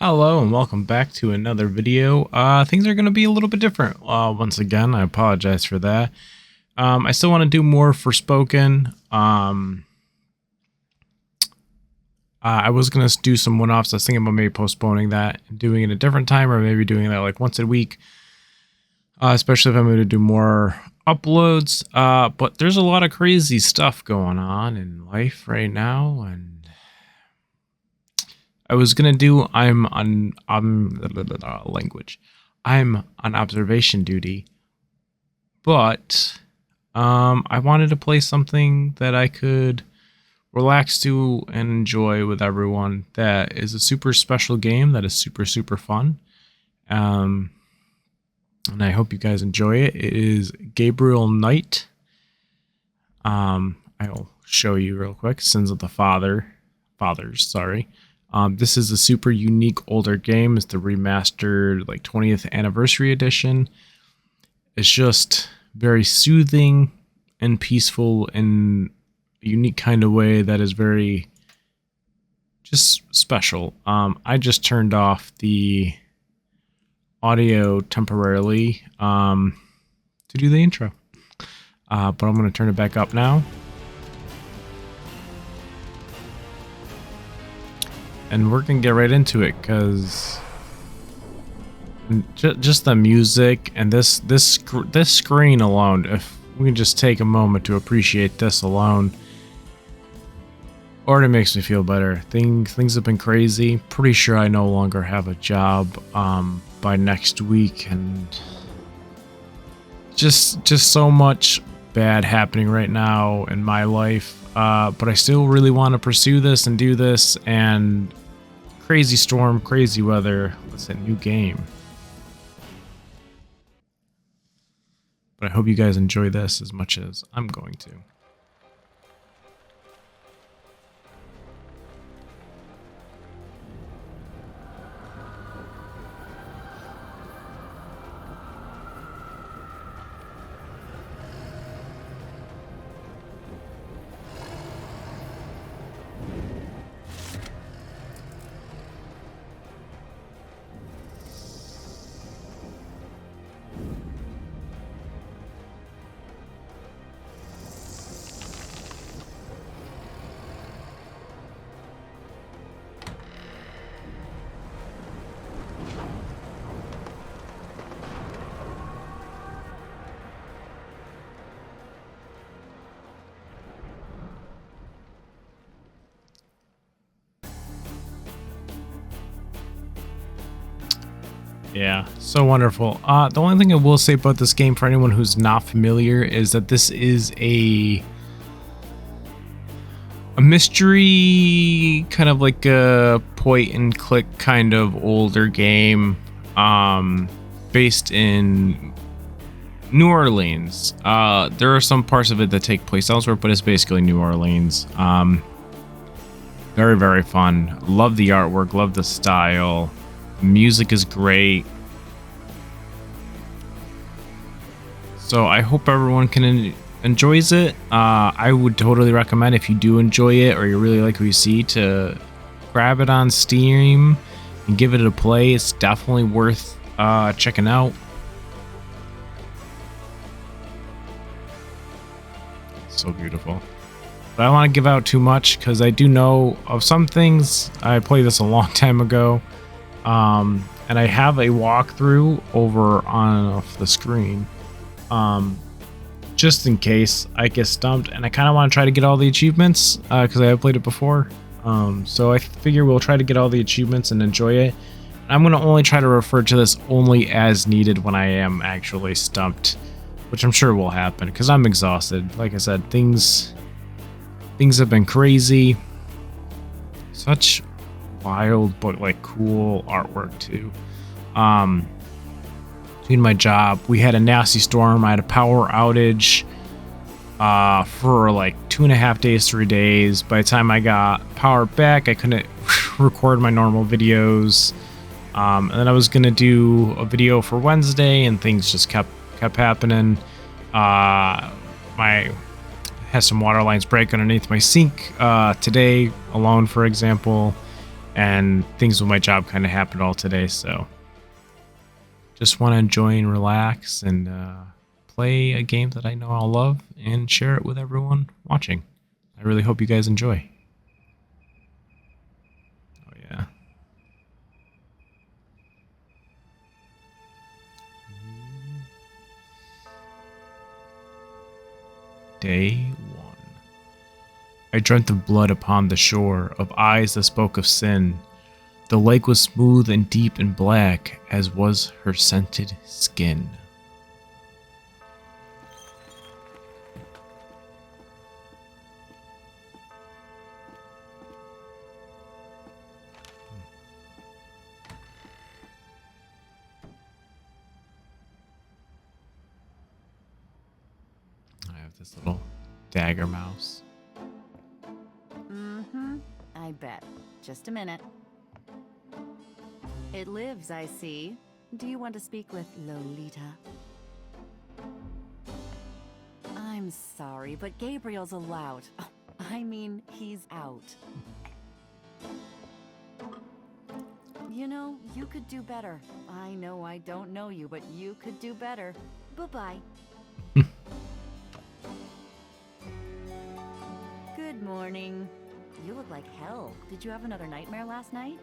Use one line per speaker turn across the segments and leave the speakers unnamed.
Hello and welcome back to another video. Things are going to be a little bit different. Once again, I apologize for that. I still want to do more Forspoken. I was going to do some one-offs. I was thinking about maybe postponing that, doing it a different time, or maybe doing that like once a week. Especially if I'm going to do more uploads. But there's a lot of crazy stuff going on in life right now, and I was gonna do I'm on observation duty, but I wanted to play something that I could relax to and enjoy with everyone. That is a super special game that is super fun. And I hope you guys enjoy it. It is Gabriel Knight. I'll show you real quick. Sins of the Fathers, sorry. This is a super unique older game. It's the remastered like 20th anniversary edition. It's just very soothing and peaceful in a unique kind of way that is very just special. I just turned off the audio temporarily to do the intro. But I'm going to turn it back up now. And we're gonna get right into it because just the music and this screen alone. If we can just take a moment to appreciate this alone, already makes me feel better. Things have been crazy. Pretty sure I no longer have a job by next week, and just so much bad happening right now in my life. But I still really want to pursue this and do this, and crazy storm, crazy weather. What's that new game? But I hope you guys enjoy this as much as I'm going to. Yeah, so wonderful. The only thing I will say about this game for anyone who's not familiar is that this is a mystery, kind of like a point and click kind of older game, based in New Orleans. There are some parts of it that take place elsewhere, but it's basically New Orleans. Very fun. Love the artwork, love the style. Music is great. So I hope everyone enjoys it. I would totally recommend, if you do enjoy it or you really like what you see, to grab it on Steam and give it a play. It's definitely worth checking out. So beautiful. But I don't want to give out too much because I do know of some things. I played this a long time ago. And I have a walkthrough over on the screen, just in case I get stumped, and I kind of want to try to get all the achievements, because I have played it before. So I figure we'll try to get all the achievements and enjoy it. I'm going to only try to refer to this only as needed when I am actually stumped, which I'm sure will happen because I'm exhausted. Like I said, things have been crazy. Such wild but like cool artwork too. Doing my job, we had a nasty storm. I had a power outage for like 2.5 days, 3 days. By the time I got power back, I couldn't record my normal videos, and then I was gonna do a video for Wednesday, and things just kept happening. My had some water lines break underneath my sink today alone, for example. and things with my job kind of happened all today, so just want to enjoy and relax and play a game that I know I'll love and share it with everyone watching. I really hope you guys enjoy. Oh yeah. Day 1. I dreamt of blood upon the shore, of eyes that spoke of sin. The lake was smooth and deep and black, as was her scented skin. I have this little dagger mouse.
I bet. Just a minute. It lives, I see. Do you want to speak with Lolita? I'm sorry, but Gabriel's allowed. Oh, I mean, he's out. You know, you could do better. I know I don't know you, but you could do better. Bye-bye. Good morning. You look like hell. Did you have another nightmare last night?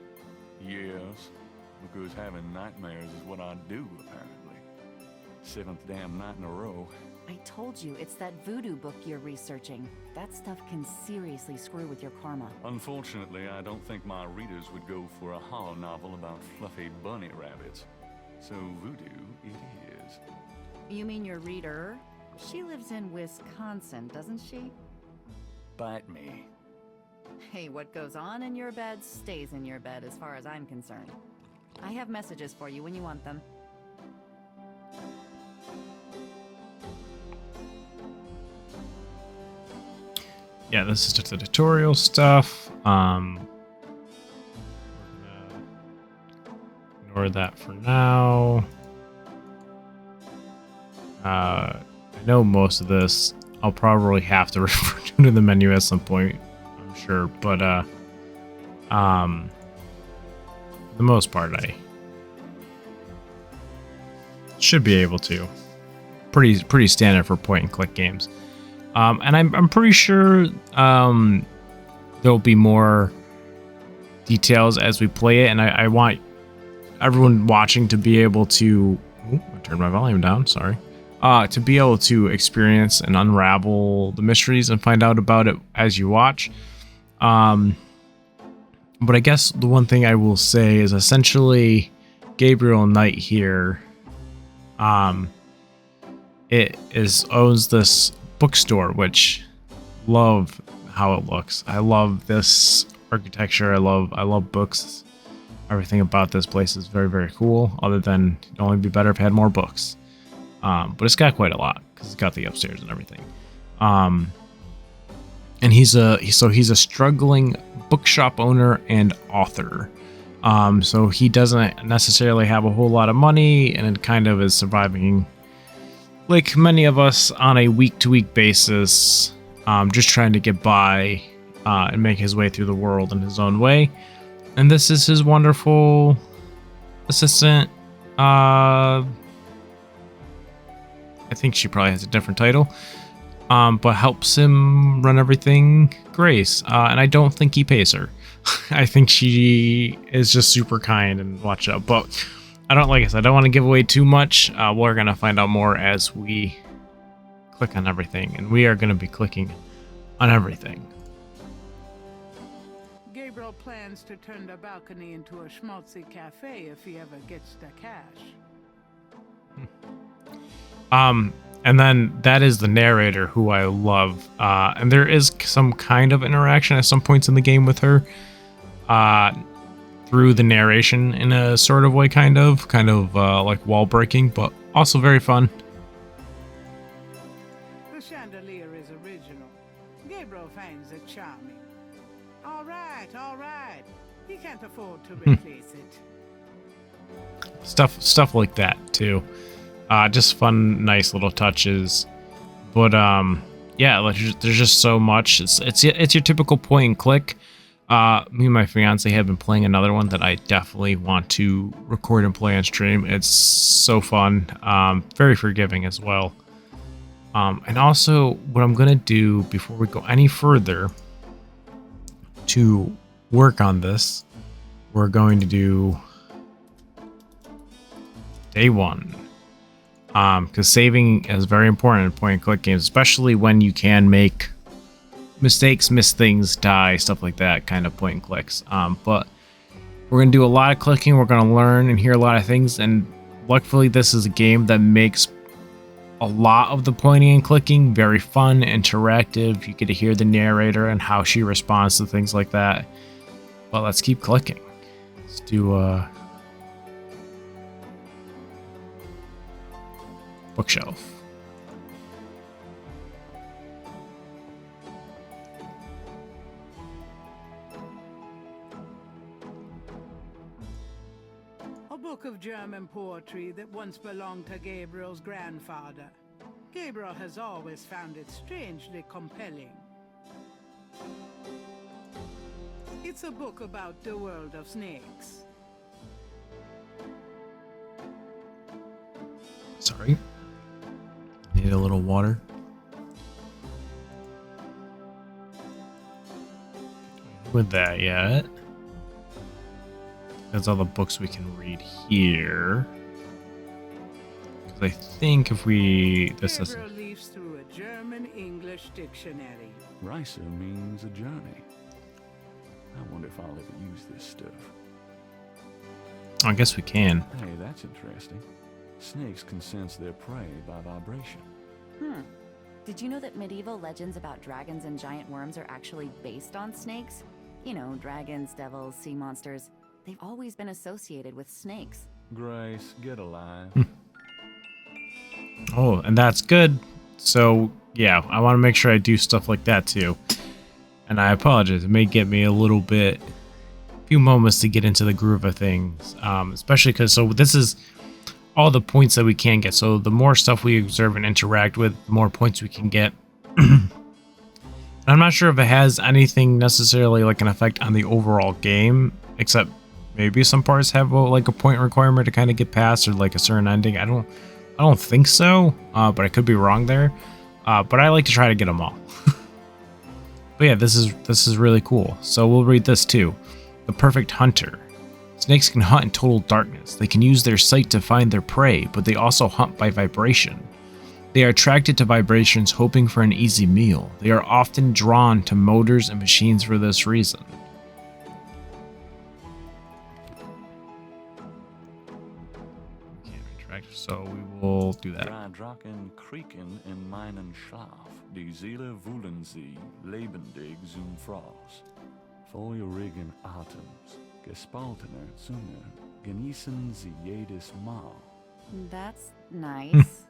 Yes, because having nightmares is what I do, apparently. 7th damn night in a row.
I told you, it's that voodoo book you're researching. That stuff can seriously screw with your karma.
Unfortunately, I don't think my readers would go for a horror novel about fluffy bunny rabbits. So voodoo it is.
You mean your reader? She lives in Wisconsin, doesn't she?
Bite me.
Hey, what goes on in your bed stays in your bed as far as I'm concerned. I have messages for you when you want them.
Yeah, this is just the tutorial stuff. We're gonna ignore that for now. I know most of this I'll probably have to refer to the menu at some point, I'm sure, but for the most part I should be able to. Pretty standard for point and click games. And I'm pretty sure there'll be more details as we play it, and I want everyone watching to be able to... Ooh, I turned my volume down, sorry. To be able to experience and unravel the mysteries and find out about it as you watch. But I guess the one thing I will say is essentially Gabriel Knight here owns this bookstore, which love how it looks. I love this architecture. I love books. Everything about this place is very, very cool, other than it'd only be better if it had more books. But it's got quite a lot because it's got the upstairs and everything. And he's a struggling bookshop owner and author. So he doesn't necessarily have a whole lot of money, and it kind of is surviving like many of us on a week-to-week basis, just trying to get by and make his way through the world in his own way. And this is his wonderful assistant. I think she probably has a different title, but helps him run everything. Grace, and I don't think he pays her. I think she is just super kind and watch out. But I don't, like I said, I don't want to give away too much. We're gonna find out more as we click on everything, and we are gonna be clicking on everything.
Gabriel plans to turn the balcony into a schmaltzy cafe if he ever gets the cash.
And then that is the narrator, who I love. And there is some kind of interaction at some points in the game with her, through the narration in a sort of way, kind of like wall breaking, but also very fun.
The chandelier is original. Gabriel finds it charming. All right. He can't afford to replace it.
Stuff like that too. Just fun, nice little touches. But yeah, like, there's just so much. It's your typical point and click. Me and my fiance have been playing another one that I definitely want to record and play on stream. It's so fun, very forgiving as well. And also, what I'm gonna do before we go any further to work on this, we're going to do day one. Because saving is very important in point and click games, especially when you can make mistakes, miss things, die, stuff like that, kind of point and clicks. But we're going to do a lot of clicking, we're going to learn and hear a lot of things, and luckily this is a game that makes a lot of the pointing and clicking very fun, interactive. You get to hear the narrator and how she responds to things like that. But let's keep clicking. Let's do bookshelf.
A book of German poetry that once belonged to Gabriel's grandfather. Gabriel has always found it strangely compelling. It's a book about the world of snakes.
Sorry. Need a little water. With that yet. That's all the books we can read here. Because I think if we... This is...
Gabriel leafs through a German-English dictionary.
Reise means a journey. I wonder if I'll ever use this stuff.
I guess we can.
Hey, that's interesting. Snakes can sense their prey by vibration.
Did you know that medieval legends about dragons and giant worms are actually based on snakes? You know, dragons, devils, sea monsters. They've always been associated with snakes.
Grace, get alive.
Oh, and that's good. So, yeah, I want to make sure I do stuff like that too. And I apologize. It may get me a little bit, few moments to get into the groove of things. Especially because, so this is all the points that we can get. So the more stuff we observe and interact with, the more points we can get. I'm not sure if it has anything necessarily like an effect on the overall game, except maybe some parts have like a point requirement to kind of get past, or like a certain ending. I don't think so, but I could be wrong there. But I like to try to get them all. But yeah, this is really cool. So we'll read this too. The Perfect Hunter. Snakes can hunt in total darkness. They can use their sight to find their prey, but they also hunt by vibration. They are attracted to vibrations, hoping for an easy meal. They are often drawn to motors and machines for this reason. We can't interact, so we will do that.
Drei Drachen kriegen in meinen Schlaf. Die Seele wühlen sie, lebendig zum Fraß. Feurigen Atems, gespaltener Zunge, genießen sie jedes Mal.
That's nice.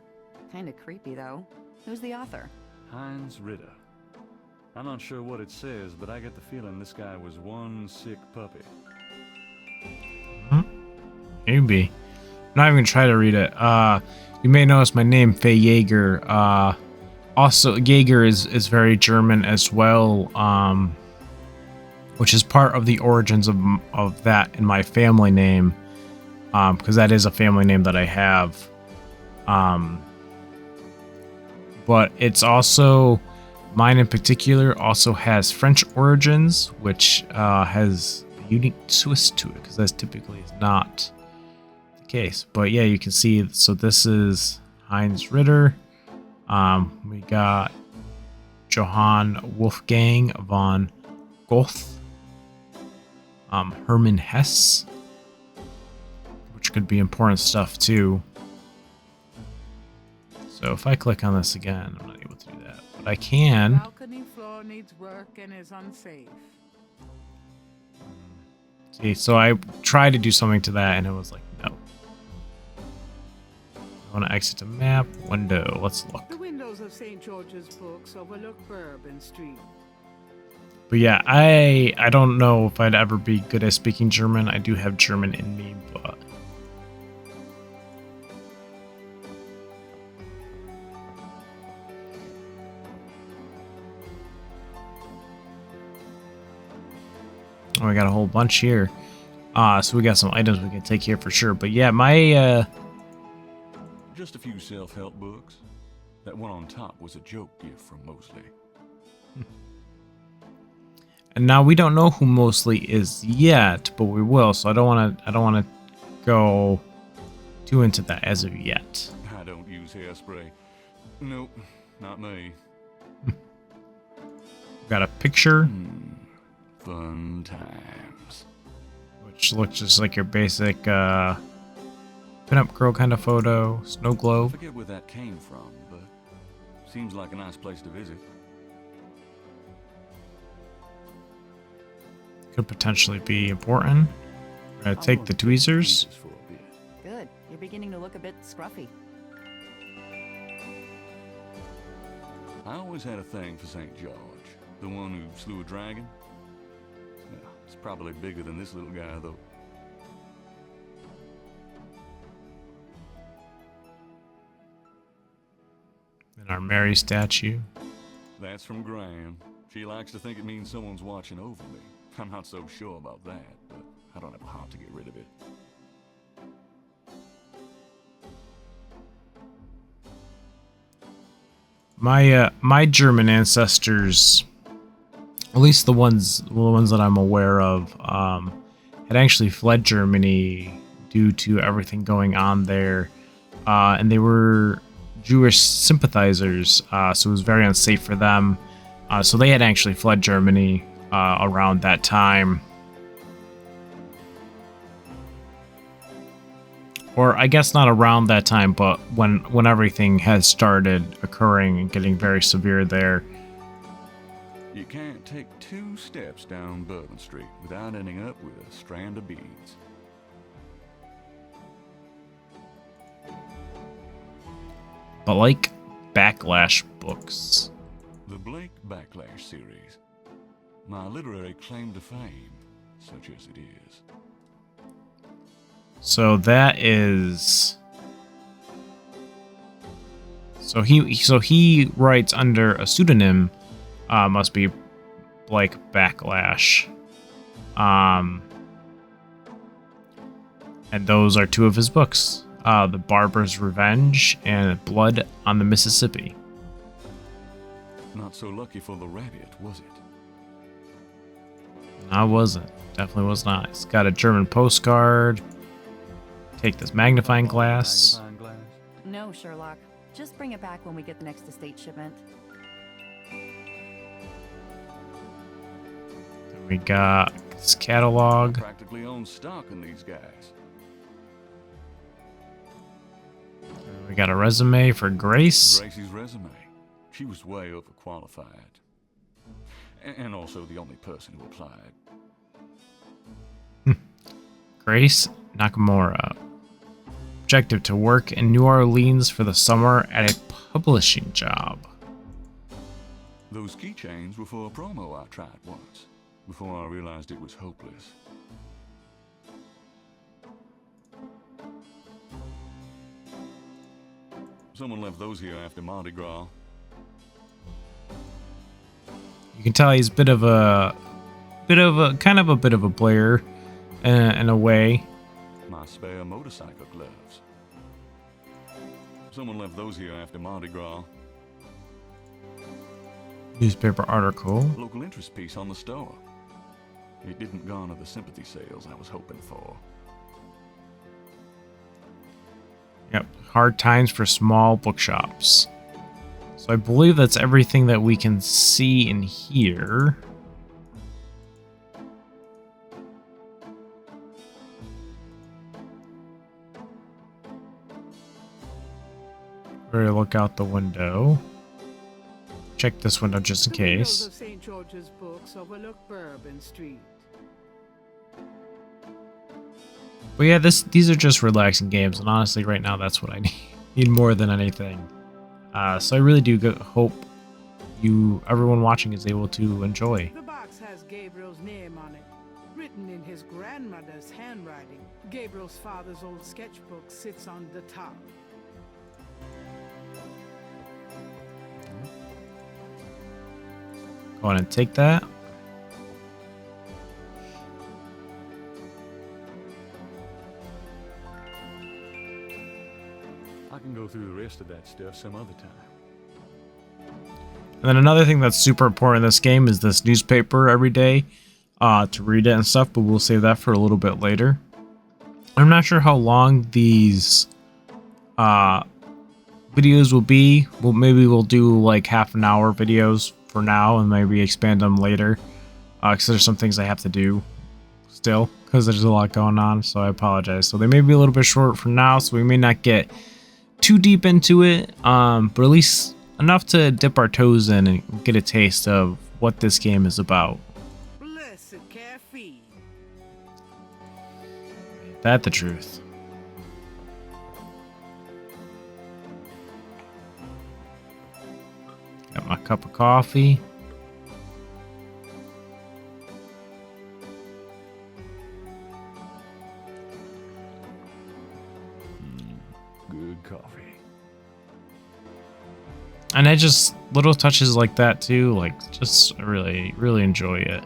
Kinda creepy, though. Who's the author?
Heinz Ritter. I'm not sure what it says, but I get the feeling this guy was one sick puppy.
Maybe. I'm not even gonna try to read it. You may notice my name, Faye Jaeger. Also, Jaeger is very German as well, which is part of the origins of that in my family name, because that is a family name that I have. But it's also, mine in particular, also has French origins, which has a unique twist to it, because that typically is not the case. But yeah, you can see, so this is Heinz Ritter. We got Johann Wolfgang von Goethe, Hermann Hesse, which could be important stuff too. So if I click on this again, I'm not able to do that, but I can.
Balcony floor needs work and is unsafe.
See, so I tried to do something to that and it was like, no. I want to exit to map, window, let's look.
The windows of St. George's Books overlook Bourbon Street.
But yeah, I don't know if I'd ever be good at speaking German. I do have German in me, but... Oh, we got a whole bunch here. So we got some items we can take here for sure. But yeah, my
Just a few self-help books. That one on top was a joke gift from Mosley.
and now we don't know who Mostly is yet, but we will. So I don't want to go too into that as of yet.
I don't use hairspray. Nope, not me.
Got a picture,
Fun times.
which looks just like your basic pinup girl kind of photo. Snow
I
globe.
forget where that came from, but seems like a nice place to visit.
Could potentially be important. We're gonna take the tweezers.
For a bit.
Good. You're beginning to look a bit scruffy.
I always had a thing for St. George, the one who slew a dragon. Yeah, it's probably bigger than this little guy, though.
And our Mary statue.
That's from Graham. She likes to think it means someone's watching over me. I'm not so sure about that, but I don't have a heart to get rid of it.
My German ancestors, at least the ones that I'm aware of, had actually fled Germany due to everything going on there, and they were Jewish sympathizers, so it was very unsafe for them. So they had actually fled Germany around that time. Or I guess not around that time, but when everything has started occurring and getting very severe there.
You can't take 2 steps down Bourbon Street without ending up with a strand of beads.
But like Backlash books.
The Blake Backlash series. My literary claim to fame, such as it is.
So that is. So he writes under a pseudonym. Must be Blake Backlash. And those are 2 of his books: The Barber's Revenge and Blood on the Mississippi.
Not so lucky for the rabbit, was it?
I wasn't. Definitely was not. It's got a German postcard. Take this magnifying glass.
Magnifying glass?
No, Sherlock. Just bring it back when we get the next estate shipment.
Then we got this catalog.
Practically own stock in these guys.
We got a resume for Grace.
Gracie's resume. She was way overqualified. And also the only person who applied.
Grace Nakamura. Objective: to work in New Orleans for the summer at a publishing job.
Those keychains were for a promo I tried once, before I realized it was hopeless. Someone left those here after Mardi Gras.
You can tell he's a bit of a player in a way.
My spare motorcycle gloves. Someone left those here after Mardi Gras.
Newspaper article.
Local interest piece on the store. It didn't garner the sympathy sales I was hoping for.
Yep. Hard times for small bookshops. So I believe that's everything that we can see in here. Better look out the window. Check this window just in
The windows
case.
of St. George's Books overlook Bourbon Street.
But yeah, these are just relaxing games, and honestly, right now that's what I need more than anything. So I really do hope everyone watching is able to enjoy.
The box has Gabriel's name on it, written in his grandmother's handwriting. Gabriel's father's old sketchbook sits on the top.
Go on and take that.
I can go through the rest of that stuff some other time.
And then another thing that's super important in this game is this newspaper every day to read it and stuff, but we'll save that for a little bit later. I'm not sure how long these videos will be. Well, maybe we'll do like half an hour videos for now and maybe expand them later because there's some things I have to do still because there's a lot going on, so I apologize. So they may be a little bit short for now, so we may not get too deep into it, but at least enough to dip our toes in and get a taste of what this game is about.
Blessed caffeine.
Ain't that the truth? Got my cup of coffee.
Good coffee.
And I just, little touches like that too, like just really, really enjoy it.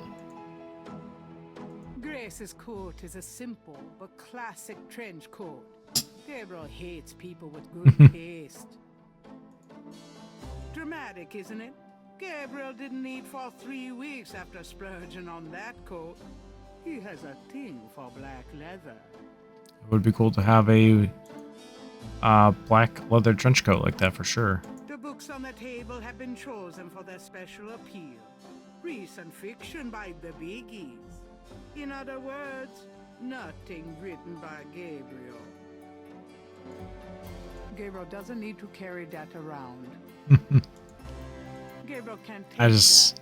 Grace's coat is a simple but classic trench coat. Gabriel hates people with good taste. Dramatic, isn't it? Gabriel didn't eat for 3 weeks after splurging on that coat. He has a thing for black leather.
It would be cool to have a black leather trench coat like that for sure.
The books on the table have been chosen for their special appeal. Recent fiction by the biggies. In other words, nothing written by Gabriel. Gabriel doesn't need to carry that around. Gabriel can't take that.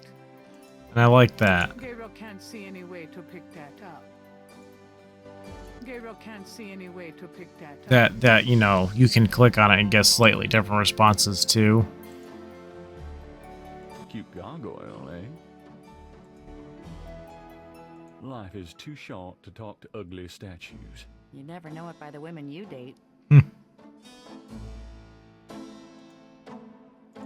And I like that.
Gabriel can't see any way to pick that up. Gabriel can't see any way to pick that up.
That you know, you can click on it and get slightly different responses too.
Cute gargoyle, eh? Life is too short to talk to ugly statues.
You never know it by the women you date.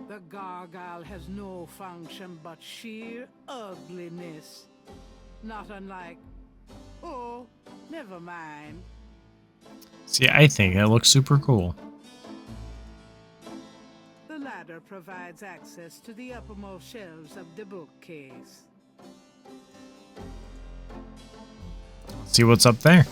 The gargoyle has no function but sheer ugliness. Not unlike... Oh, never mind.
See, I think it looks super cool.
The ladder provides access to the uppermost shelves of the bookcase.
Let's see what's up there.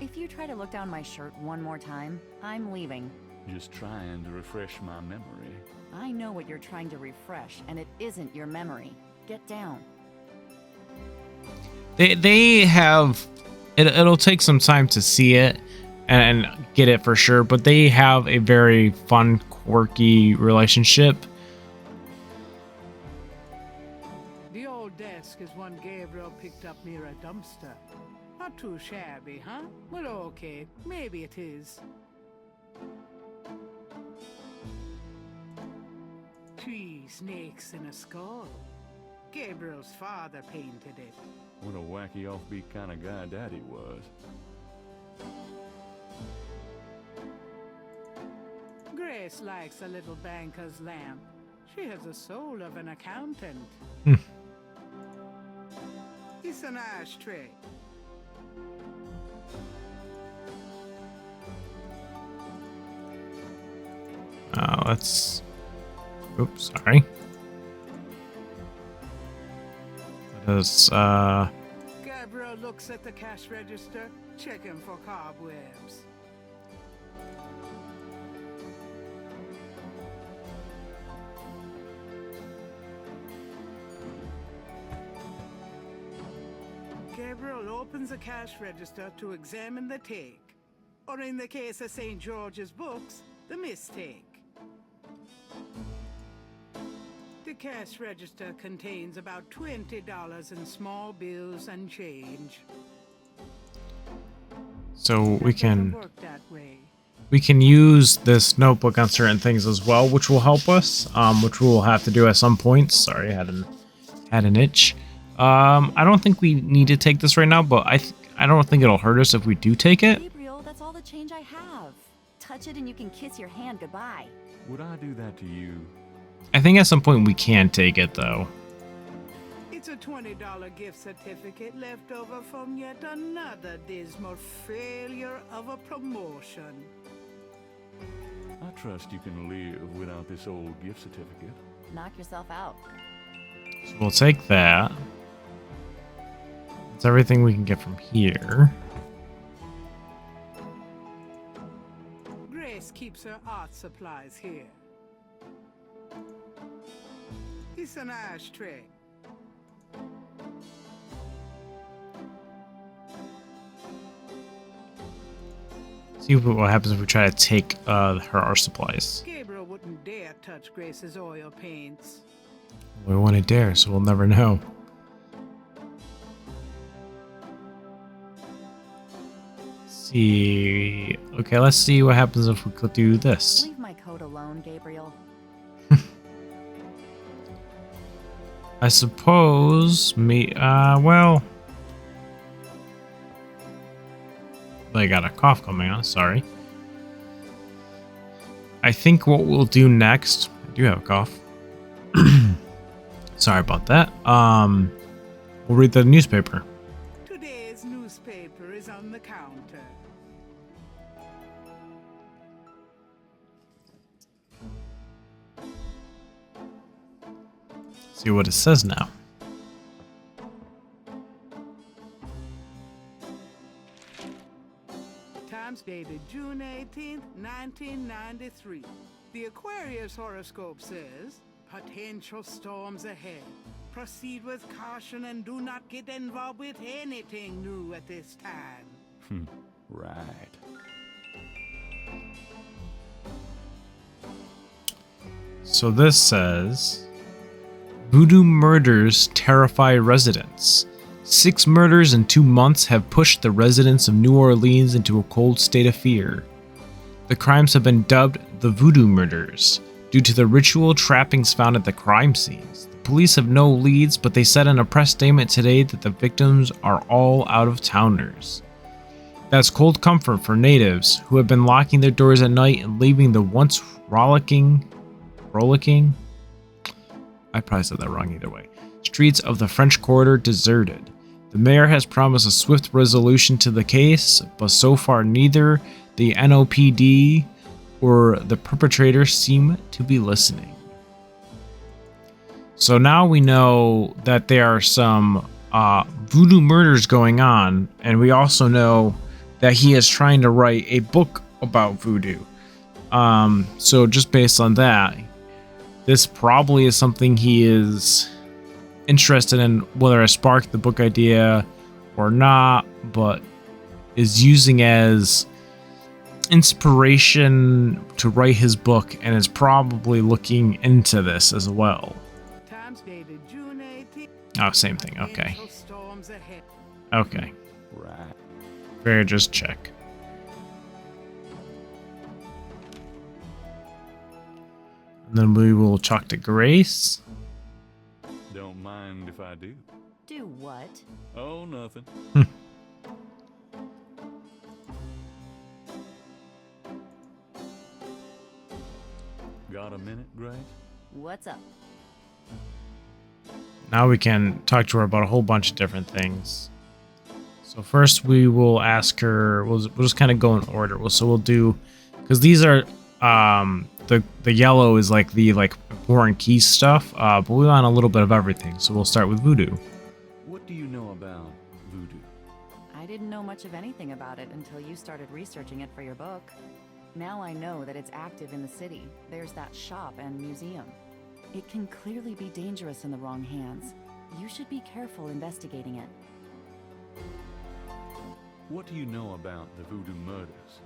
If you try to look down my shirt one more time, I'm leaving.
Just trying to refresh my memory.
I know what you're trying to refresh, and it isn't your memory. Get down.
They have it'll take some time to see it and get it for sure, but they have a very fun, quirky relationship.
The old desk is one Gabriel picked up near a dumpster. Not too shabby, huh? Well, okay, maybe it is. 3 snakes in a skull. Gabriel's father painted it.
What a wacky offbeat kind of guy Daddy was.
Grace likes a little banker's lamp. She has the soul of an accountant. It's an ashtray.
Let's... Oops, sorry. That is,
Gabriel looks at the cash register, checking for cobwebs. Gabriel opens the cash register to examine the take, or in the case of St. George's books, the mistake. The cash register contains about $20 in small bills and change.
so we can
Work that way.
use this notebook on certain things as well, which will help us, which we'll have to do at some point. Sorry, I had an itch. I don't think we need to take this right now, but I don't think it'll hurt us if we do take it.
Gabriel, that's all the change I have. Touch it and you can kiss your hand goodbye.
Would I do that to you?
I think at some point we can take it though.
It's a $20 gift certificate left over from yet another dismal failure of a promotion.
trust you can live without this old gift certificate.
Knock yourself out.
So we'll take that. That's everything we can get from here.
Grace keeps her art supplies here. It's an ashtray.
See what happens if we try to take her art supplies.
Gabriel wouldn't dare touch Grace's oil paints.
We wouldn't dare, so we'll never know. See. Okay, let's see what happens if we could do this.
Leave my coat alone, Gabriel.
I suppose well, I got a cough coming on, sorry. I think what we'll do next, I do have a cough. Sorry about that. We'll read the newspaper.
Today's newspaper is on the counter.
See what it says now.
Times dated June 18th, 1993. The Aquarius horoscope says, potential storms ahead. Proceed with caution and do not get involved with anything new at this time.
Right.
So this says, voodoo murders terrify residents. 6 murders in 2 months have pushed the residents of New Orleans into a cold state of fear. The crimes have been dubbed the voodoo murders, due to the ritual trappings found at the crime scenes. The police have no leads, but they said in a press statement today that the victims are all out-of-towners. That's cold comfort for natives who have been locking their doors at night and leaving the once rollicking? I probably said that wrong either way. Streets of the French Quarter deserted. The mayor has promised a swift resolution to the case, but so far neither the NOPD or the perpetrators seem to be listening. So now we know that there are some voodoo murders going on, and we also know that he is trying to write a book about voodoo. So just based on that, this probably is something he is interested in, whether it sparked the book idea or not, but is using as inspiration to write his book, and is probably looking into this as well.
Times dated June 18th.
Oh, same thing. Okay.
Potential storms ahead.
Okay.
Right.
Fair, just check. And then we will talk to Grace.
Don't mind if I do.
Do what?
Oh, nothing. Got a minute, Grace?
What's up?
Now we can talk to her about a whole bunch of different things. So first we will ask her, we'll just kind of go in order. So we'll do, because these are, the yellow is like the War and Keys stuff, but we want a little bit of everything. So we'll start with voodoo.
What do you know about voodoo?
I didn't know much of anything about it until you started researching it for your book. Now I know that it's active in the city. There's that shop and museum. It can clearly be dangerous in the wrong hands. You should be careful investigating it.
What do you know about the voodoo murders?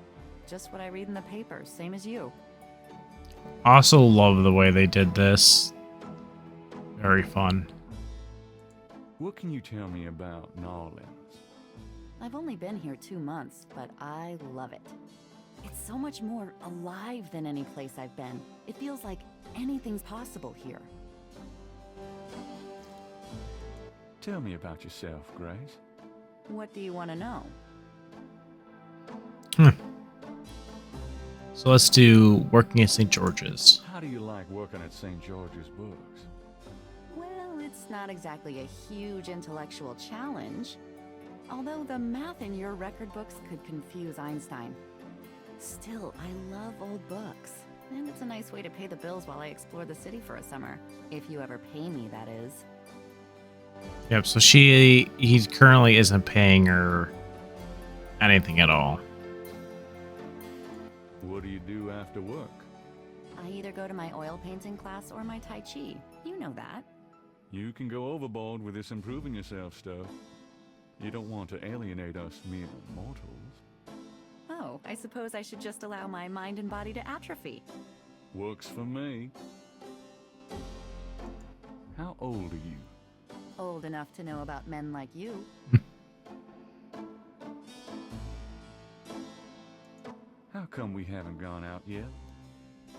Just what I read in the papers, same as you.
Also love the way they did this. Very fun.
What can you tell me about New Orleans?
I've only been here 2 months, but I love it. It's so much more alive than any place I've been. It feels like anything's possible here.
Tell me about yourself, Grace.
What do you want to know?
So let's do working at St. George's.
How do you like working at St. George's Books?
Well, it's not exactly a huge intellectual challenge. Although the math in your record books could confuse Einstein. Still, I love old books. And it's a nice way to pay the bills while I explore the city for a summer. If you ever pay me, that is.
Yep, so he currently isn't paying her anything at all.
What do you do after work?
I either go to my oil painting class or my Tai Chi. You know that.
You can go overboard with this improving yourself stuff. You don't want to alienate us mere mortals.
Oh, I suppose I should just allow my mind and body to atrophy.
Works for me. How old are you?
Old enough to know about men like you.
How come we haven't gone out yet?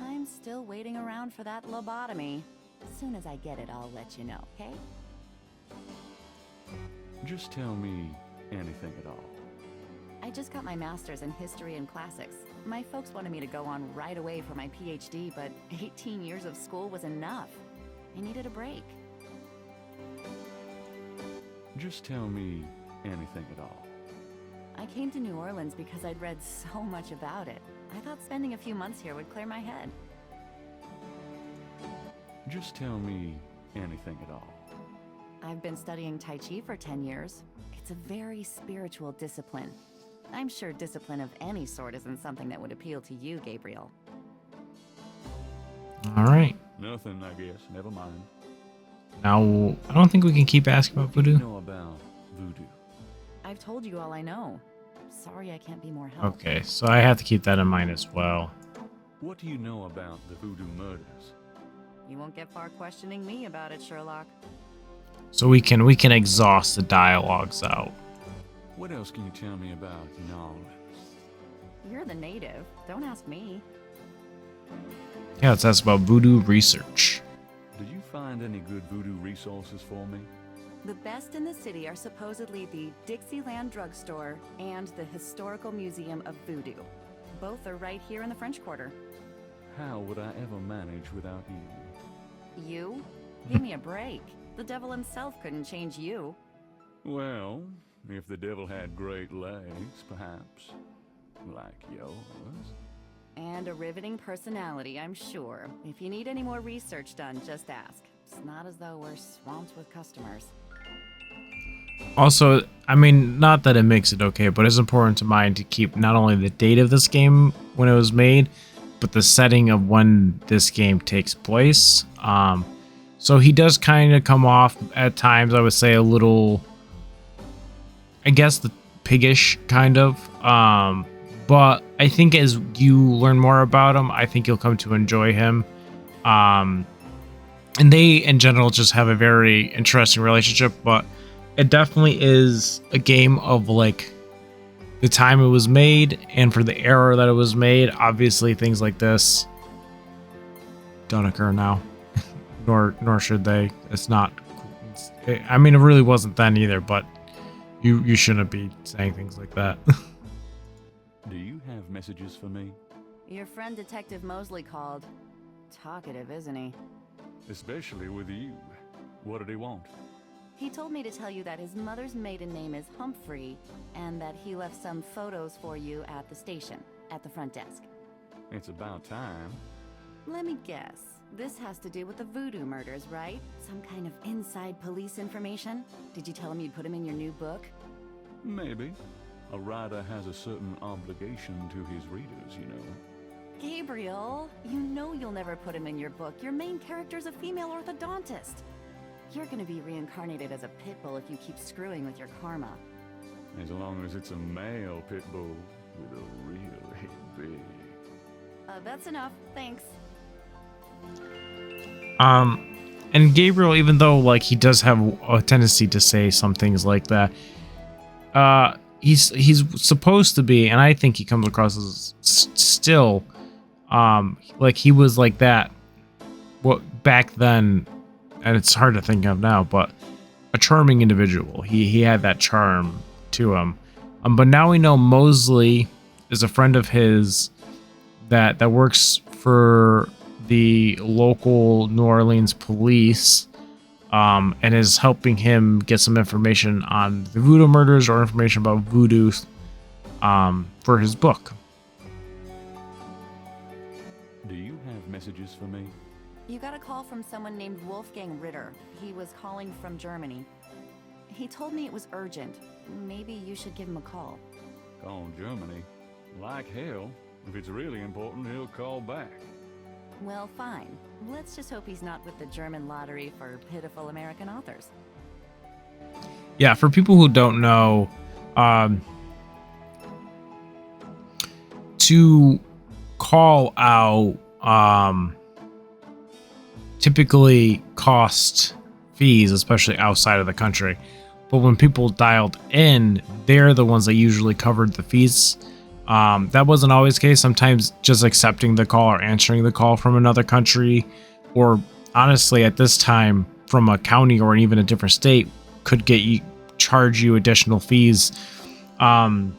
I'm still waiting around for that lobotomy. As soon as I get it, I'll let you know, okay?
Just tell me anything at all.
I just got my master's in history and classics. My folks wanted me to go on right away for my PhD, but 18 years of school was enough. I needed a break.
Just tell me anything at all.
I came to New Orleans because I'd read so much about it. I thought spending a few months here would clear my head.
Just tell me anything at all.
I've been studying Tai Chi for 10 years. It's a very spiritual discipline. I'm sure discipline of any sort isn't something that would appeal to you, Gabriel.
All right.
Nothing, I guess. Never mind.
Now, I don't think we can keep asking about
What do you
voodoo.
know about voodoo?
I've told you all I know. Sorry I can't be more help.
Okay, so I have to keep that in mind as well.
What do you know about the voodoo murders?
You won't get far questioning me about it, Sherlock.
So we can exhaust the dialogues out.
What else can you tell me about New Orleans?
You're the native. Don't ask me.
Yeah, let's ask about voodoo research.
Did you find any good voodoo resources for me?
The best in the city are supposedly the Dixieland Drugstore and the Historical Museum of Voodoo. Both are right here in the French Quarter.
How would I ever manage without you?
You? Give me a break. The devil himself couldn't change you.
Well, if the devil had great legs, perhaps. Like yours.
And a riveting personality, I'm sure. If you need any more research done, just ask. It's not as though we're swamped with customers.
Also, I mean, not that it makes it okay, but it's important to mind to keep not only the date of this game when it was made, but the setting of when this game takes place. So he does kind of come off at times, I would say, a little, I guess, the piggish kind of. But I think as you learn more about him, I think you'll come to enjoy him. And they, in general, just have a very interesting relationship. But it definitely is a game of, like, the time it was made and for the era that it was made. Obviously, things like this don't occur now. Nor should they. It's not. I mean, it really wasn't then either. But you shouldn't be saying things like that.
Do you have messages for me?
Your friend Detective Mosley called. Talkative, isn't he?
Especially with you. What did he want?
He told me to tell you that his mother's maiden name is Humphrey, and that he left some photos for you at the station, at the front desk.
It's about time.
Let me guess. This has to do with the voodoo murders, right? Some kind of inside police information? Did you tell him you'd put him in your new book?
Maybe. A writer has a certain obligation to his readers, you know.
Gabriel, you know you'll never put him in your book. Your main character's a female orthodontist. You're gonna be reincarnated as a pit bull if you keep screwing with your karma.
As long as it's a male pit bull with a really big...
That's enough. Thanks.
And Gabriel, even though like he does have a tendency to say some things like that, he's supposed to be, and I think he comes across as still, like he was like that, back then, and it's hard to think of now, but a charming individual. He had that charm to him, but now we know Mosley is a friend of his that works for the local New Orleans police, and is helping him get some information on the voodoo murders or information about voodoo for his book.
Do you messages for me?
You got a call from someone named Wolfgang Ritter. He was calling from Germany. He told me it was urgent. Maybe you should give him a call.
Call Germany? Like hell. If it's really important, he'll call back.
Well, fine. Let's just hope he's not with the German lottery for pitiful American authors.
Yeah, for people who don't know, to call out typically cost fees, especially outside of the country. But when people dialed in, they're the ones that usually covered the fees. That wasn't always the case. Sometimes just accepting the call or answering the call from another country, or honestly at this time from a county or even a different state, could get you, charge you additional fees. I'm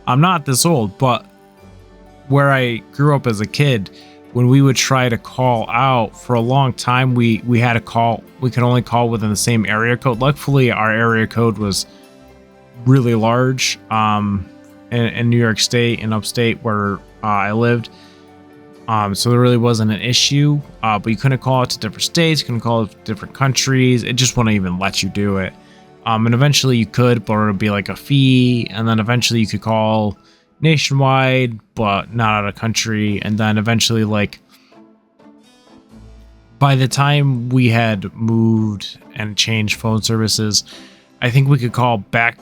not this old, but where I grew up as a kid, when we would try to call out for a long time, we had to call. We could only call within the same area code. Luckily, our area code was really large. In New York State and upstate where I lived, so there really wasn't an issue. But you couldn't call it to different states. You couldn't call it to different countries. It just wouldn't even let you do it. And eventually you could, but it would be like a fee. And then eventually you could call nationwide, but not out of country. And then eventually, like, by the time we had moved and changed phone services, I think we could call back.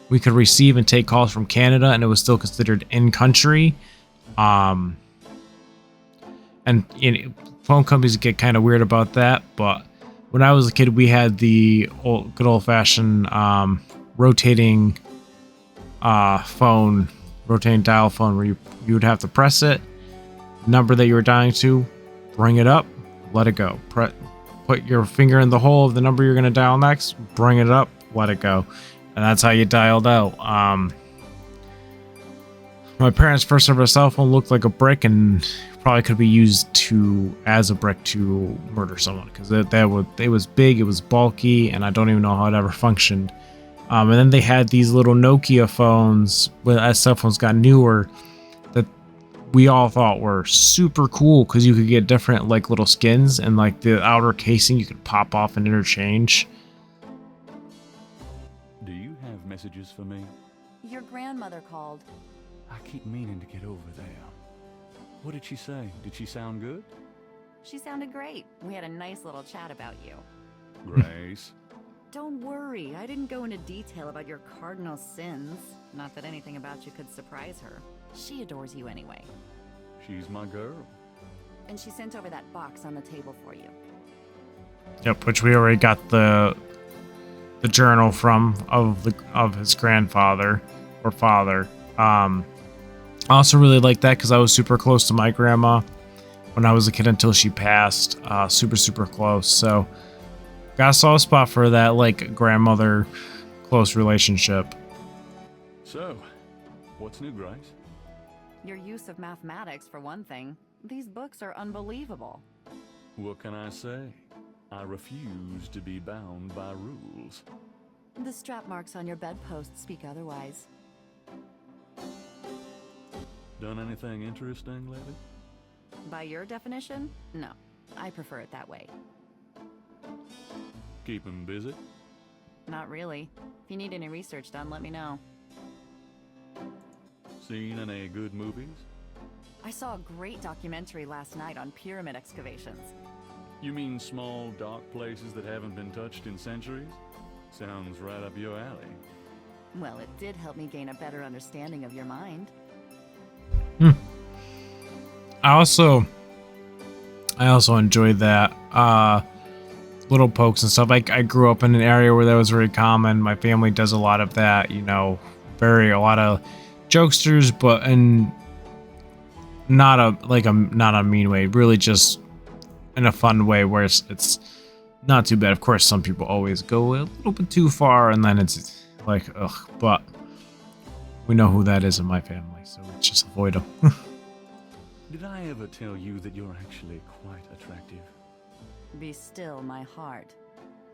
We could receive and take calls from Canada, and it was still considered in country. And phone companies get kind of weird about that. But when I was a kid, we had the good old fashioned rotating phone. Rotating dial phone, where you would have to press it, number that you were dialing to, bring it up, let it go. Put your finger in the hole of the number you're going to dial next, bring it up, let it go. And that's how you dialed out. My parents' first ever cell phone looked like a brick and probably could be used as a brick to murder someone, because it was big, it was bulky, and I don't even know how it ever functioned. And then they had these little Nokia phones, as cell phones got newer, that we all thought were super cool because you could get different like little skins, and like the outer casing you could pop off and interchange.
Do you have messages for me?
Your grandmother called.
I keep meaning to get over there. What did she say? Did she sound good?
She sounded great. We had a nice little chat about you.
Grace.
Don't worry, I didn't go into detail about your cardinal sins. Not that anything about you could surprise her. She adores you anyway.
She's my girl.
And she sent over that box on the table for you.
Yep, which we already got the journal from of his grandfather or father. I also really like that because I was super close to my grandma when I was a kid until she passed. Super close. So got a soft spot for that, like, grandmother close relationship.
So, what's new, Grace?
Your use of mathematics, for one thing. These books are unbelievable.
What can I say? I refuse to be bound by rules.
The strap marks on your bedpost speak otherwise.
Done anything interesting lately?
By your definition? No. I prefer it that way.
Keep 'em busy?
Not really. If you need any research done, let me know.
Seen any good movies?
I saw a great documentary last night on pyramid excavations.
You mean small, dark places that haven't been touched in centuries? Sounds right up your alley.
Well, it did help me gain a better understanding of your mind.
I also enjoyed that. Little pokes and stuff. I grew up in an area where that was very common. My family does a lot of that, a lot of jokesters, but not a mean way, really just in a fun way where it's not too bad. Of course, some people always go a little bit too far, and then it's like, ugh, but we know who that is in my family, so let's just avoid them.
Did I ever tell you that you're actually quite attractive?
Be still, my heart.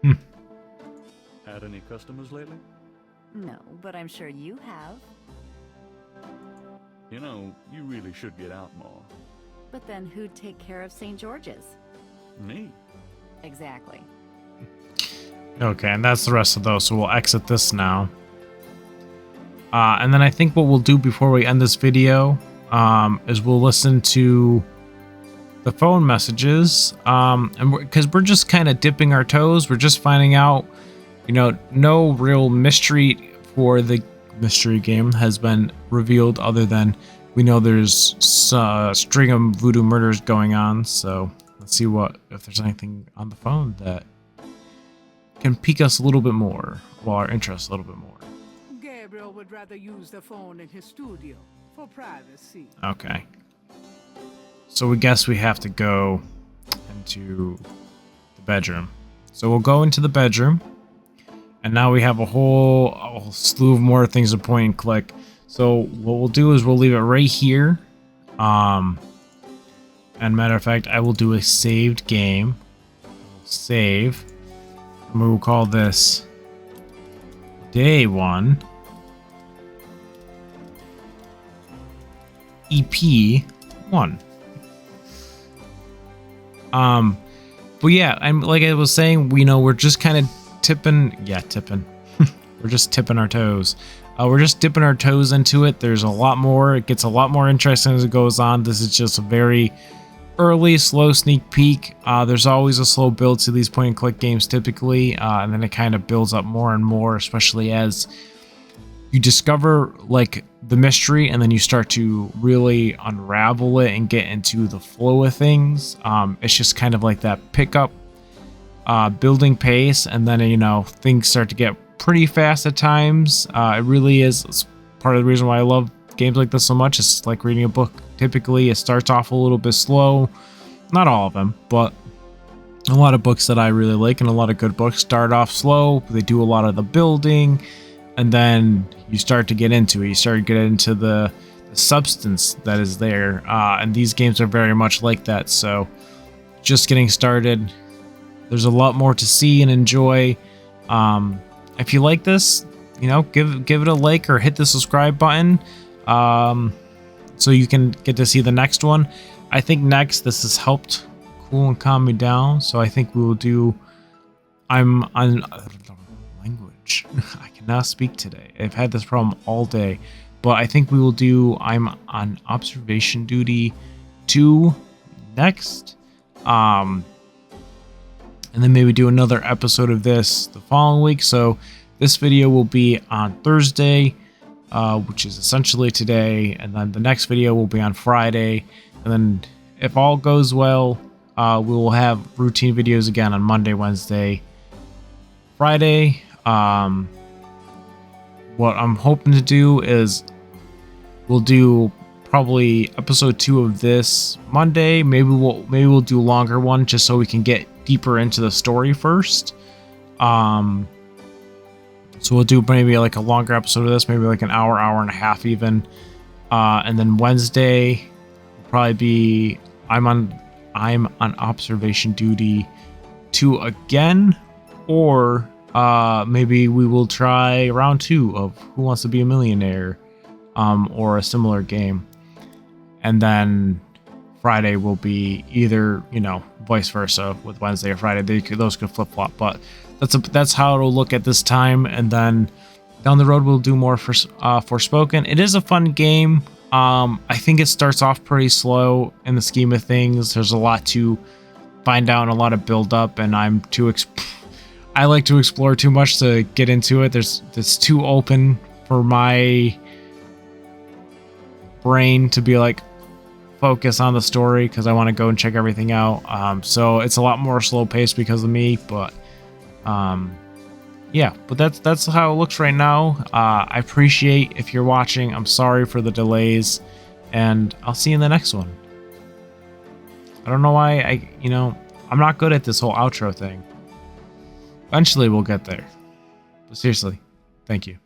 Had any customers lately?
No, but I'm sure you have.
You know, you really should get out more.
But then who'd take care of St. George's?
Me?
Exactly.
Okay, and that's the rest of those, so we'll exit this now. And then I think what we'll do before we end this video is we'll listen to the phone messages, and because we're just kind of dipping our toes, we're just finding out, you know, no real mystery for the mystery game has been revealed other than we know there's a string of voodoo murders going on. So let's see if there's anything on the phone that can pique us a little bit more, well, our interest a little bit more.
Gabriel would rather use the phone in his studio for privacy.
Okay. So we guess we have to go into the bedroom. So we'll go into the bedroom. And now we have a whole slew of more things to point and click. So what we'll do is we'll leave it right here. And matter of fact, I will do a saved game. Save. And we will call this Day 1. EP 1. But yeah, I'm like I was saying, we're just kind of tipping. We're just tipping our toes. We're just dipping our toes into it. There's a lot more. It gets a lot more interesting as it goes on. This is just a very early, slow sneak peek. There's always a slow build to these point and click games typically, and then it kind of builds up more and more, especially as you discover like the mystery and then you start to really unravel it and get into the flow of things. It's just kind of like that pickup, building pace, and then things start to get pretty fast at times. It really is. It's part of the reason why I love games like this so much. It's like reading a book. Typically, it starts off a little bit slow. Not all of them, but a lot of books that I really like, and a lot of good books start off slow. They do a lot of the building, and then you start to get into it. You start to get into the substance that is there, and these games are very much like that. So, just getting started. There's a lot more to see and enjoy. If you like this, give it a like or hit the subscribe button, so you can get to see the next one. I think next this has helped cool and calm me down, so I think we will do. I'm on language. I cannot speak today. I've had this problem all day, but I think we will do. I'm on observation duty 2 next. And then maybe do another episode of this the following week. So this video will be on Thursday, which is essentially today, and then the next video will be on Friday. And then if all goes well, we will have routine videos again on Monday, Wednesday, Friday. What I'm hoping to do is we'll do probably episode 2 of this Monday. Maybe we'll do a longer one just so we can get deeper into the story first. So we'll do maybe like a longer episode of this, maybe like an hour and a half even. And then Wednesday will probably be I'm on observation duty 2 again, or maybe we will try round 2 of Who Wants to Be a Millionaire, or a similar game. And then Friday will be either, vice versa with Wednesday or Friday. Those could flip flop, but that's how it'll look at this time. And then down the road we'll do more for Forspoken. It is a fun game. I think it starts off pretty slow in the scheme of things. There's a lot to find out and a lot of build up, and I like to explore too much to get into it. It's too open for my brain to be like focus on the story, because I want to go and check everything out. So it's a lot more slow paced because of me, but yeah, but that's how it looks right now. I appreciate if you're watching. I'm sorry for the delays, and I'll see you in the next one. I don't know why I'm not good at this whole outro thing. Eventually we'll get there. But seriously, thank you.